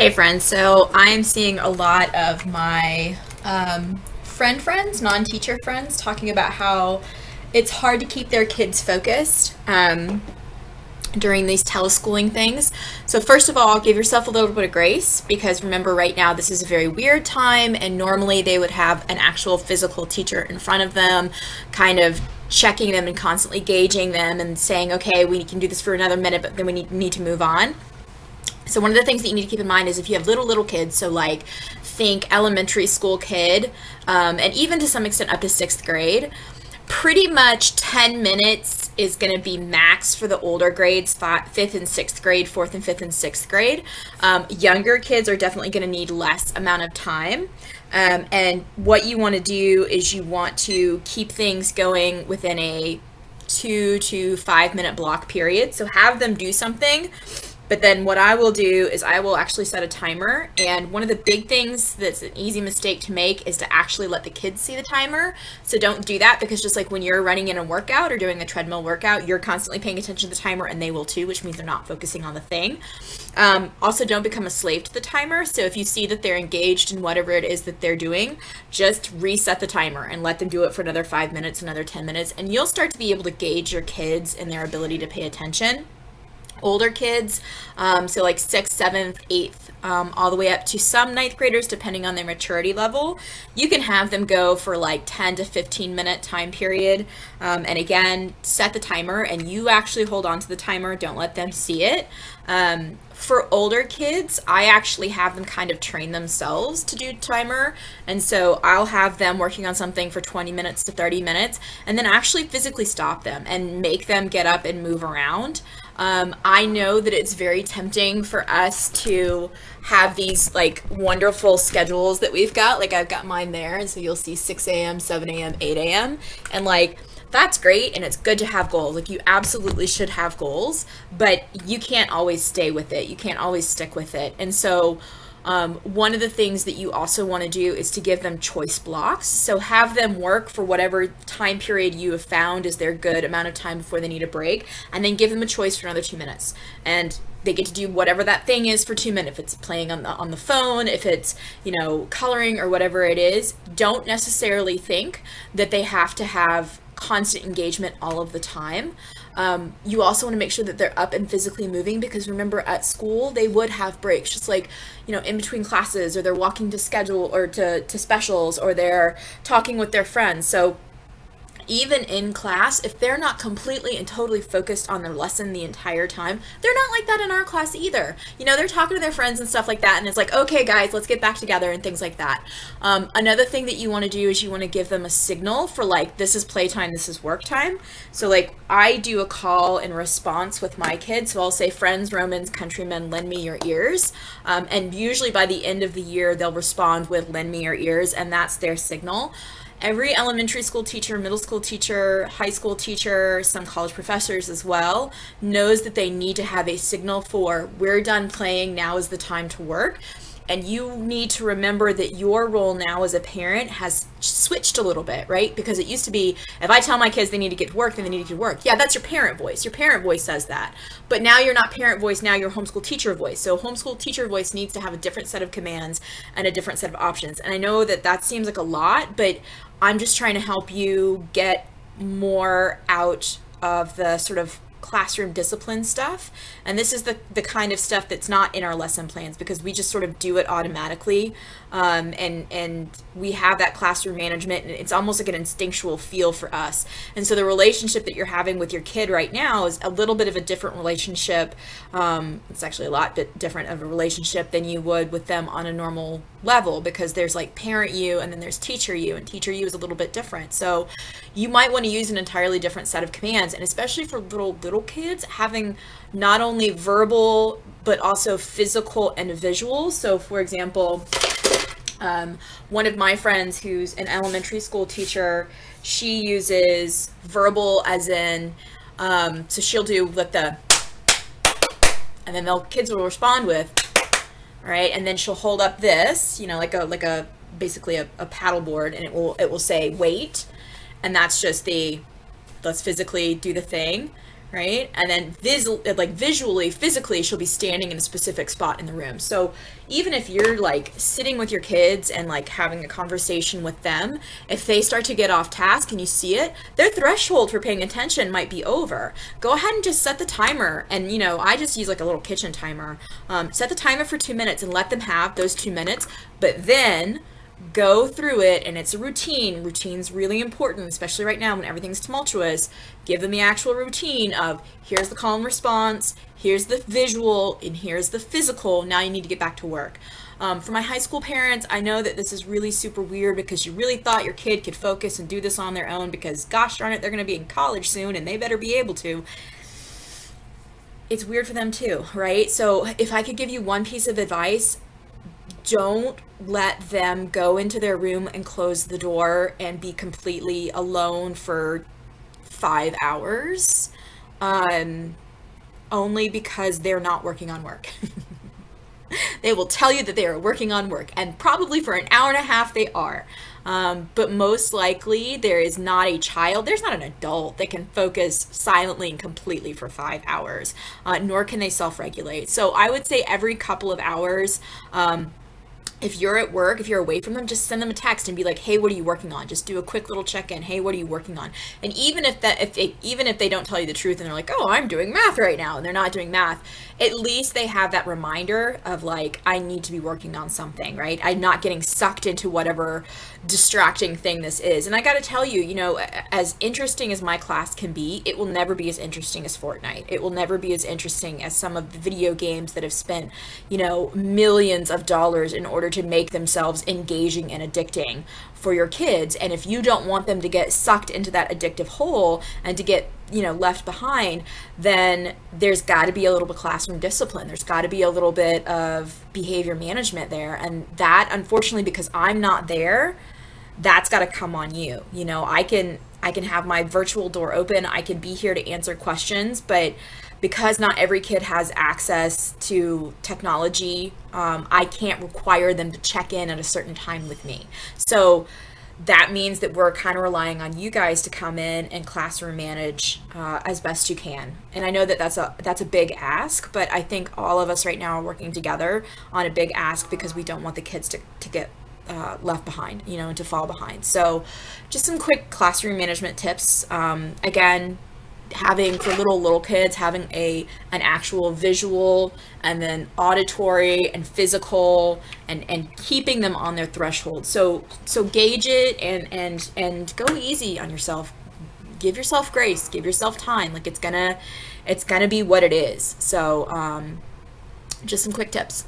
Hey friends, so I'm seeing a lot of my friends, non-teacher friends, talking about how it's hard to keep their kids focused during these teleschooling things. So first of all, give yourself a little bit of grace because remember right now this is a very weird time and normally they would have an actual physical teacher in front of them, kind of checking them and constantly gauging them and saying, okay, we can do this for another minute, but then we need to move on. So one of the things that you need to keep in mind is if you have little kids, so like think elementary school kid, and even to some extent up to sixth grade, pretty much 10 minutes is going to be max for the older grades, fifth and sixth grade, fourth and fifth and sixth grade. Younger kids are definitely going to need less amount of time. And what you want to do is you want to keep things going within a 2 to 5 minute block period. So have them do something. But then what I will do is I will actually set a timer. And one of the big things that's an easy mistake to make is to actually let the kids see the timer. So don't do that because just like when you're running in a workout or doing a treadmill workout, you're constantly paying attention to the timer and they will too, which means they're not focusing on the thing. Also, don't become a slave to the timer. So if you see that they're engaged in whatever it is that they're doing, just reset the timer and let them do it for another 5 minutes, another 10 minutes, and you'll start to be able to gauge your kids and their ability to pay attention. Older kids, so like 6th, 7th, 8th, all the way up to some ninth graders, depending on their maturity level, you can have them go for like 10 to 15 minute time period. And again, set the timer and you actually hold on to the timer. Don't let them see it. For older kids, I actually have them kind of train themselves to do timer. And so I'll have them working on something for 20 minutes to 30 minutes and then actually physically stop them and make them get up and move around. I know that it's very tempting for us to have these like wonderful schedules that we've got. Like I've got mine there. And so you'll see 6 a.m., 7 a.m., 8 a.m. And like, that's great. And it's good to have goals. Like you absolutely should have goals, but you can't always stay with it. You can't always stick with it. And so one of the things that you also want to do is to give them choice blocks. So have them work for whatever time period you have found is their good amount of time before they need a break, and then give them a choice for another 2 minutes. And they get to do whatever that thing is for 2 minutes. If it's playing on the phone, if it's, coloring or whatever it is, don't necessarily think that they have to have constant engagement all of the time. You also want to make sure that they're up and physically moving because remember at school they would have breaks just like in between classes, or they're walking to schedule or to specials, or they're talking with their friends. So even in class, if they're not completely and totally focused on their lesson the entire time, they're not like that in our class either. They're talking to their friends and stuff like that, and it's like, okay, guys, let's get back together and things like that. Another thing that you want to do is you want to give them a signal for like, this is playtime, this is work time. So like I do a call and response with my kids. So I'll say, friends, Romans, countrymen, lend me your ears. And usually by the end of the year, they'll respond with lend me your ears, and that's their signal. Every elementary school teacher, middle school teacher, high school teacher, some college professors as well, knows that they need to have a signal for we're done playing, now is the time to work. And you need to remember that your role now as a parent has switched a little bit, right? Because it used to be, if I tell my kids they need to get to work, then they need to get to work. Yeah, that's your parent voice. Your parent voice says that. But now you're not parent voice, now you're homeschool teacher voice. So homeschool teacher voice needs to have a different set of commands and a different set of options. And I know that seems like a lot, but I'm just trying to help you get more out of the sort of classroom discipline stuff. And this is the kind of stuff that's not in our lesson plans because we just sort of do it automatically. And we have that classroom management, and it's almost like an instinctual feel for us. And so the relationship that you're having with your kid right now is a little bit of a different relationship. It's actually a lot bit different of a relationship than you would with them on a normal level, because there's like parent you and then there's teacher you, and teacher you is a little bit different. So you might want to use an entirely different set of commands, and especially for little kids, having not only verbal but also physical and visual. So for example, one of my friends who's an elementary school teacher, she uses verbal as in, so she'll do like the, and then the kids will respond with, all right, and then she'll hold up this, like a basically a paddle board, and it will say wait, and that's just let's physically do the thing, right? And then visually, physically, she'll be standing in a specific spot in the room. So even if you're like sitting with your kids and like having a conversation with them, if they start to get off task and you see it, their threshold for paying attention might be over. Go ahead and just set the timer. And, I just use like a little kitchen timer. Set the timer for 2 minutes and let them have those 2 minutes. But then go through it, and it's a routine. Routine's really important, especially right now when everything's tumultuous. Give them the actual routine of here's the call and response, here's the visual, and here's the physical. Now you need to get back to work. For my high school parents, I know that this is really super weird because you really thought your kid could focus and do this on their own because gosh darn it, they're going to be in college soon and they better be able to. It's weird for them too, right? So if I could give you one piece of advice, don't let them go into their room and close the door and be completely alone for 5 hours, only because they're not working on work. They will tell you that they are working on work, and probably for an hour and a half they are. But most likely there is not a child, there's not an adult that can focus silently and completely for 5 hours, nor can they self-regulate. So I would say every couple of hours, if you're at work, if you're away from them, just send them a text and be like, hey, what are you working on? Just do a quick little check-in. Hey, what are you working on? And even if they don't tell you the truth and they're like, oh, I'm doing math right now, and they're not doing math, at least they have that reminder of like, I need to be working on something, right? I'm not getting sucked into whatever distracting thing this is. And I got to tell you, as interesting as my class can be, it will never be as interesting as Fortnite. It will never be as interesting as some of the video games that have spent, millions of dollars in order to make themselves engaging and addicting for your kids. And if you don't want them to get sucked into that addictive hole and to get left behind, then there's got to be a little bit of classroom discipline. There's got to be a little bit of behavior management there. And that, unfortunately, because I'm not there, that's got to come on you. I can have my virtual door open. I can be here to answer questions, but because not every kid has access to technology, I can't require them to check in at a certain time with me. So that means that we're kind of relying on you guys to come in and classroom manage as best you can. And I know that that's a big ask, but I think all of us right now are working together on a big ask because we don't want the kids to get left behind, and to fall behind. So just some quick classroom management tips. Again, having for little kids, having an actual visual and then auditory and physical and keeping them on their threshold. So gauge it and go easy on yourself. Give yourself grace, give yourself time. Like it's gonna be what it is. So just some quick tips.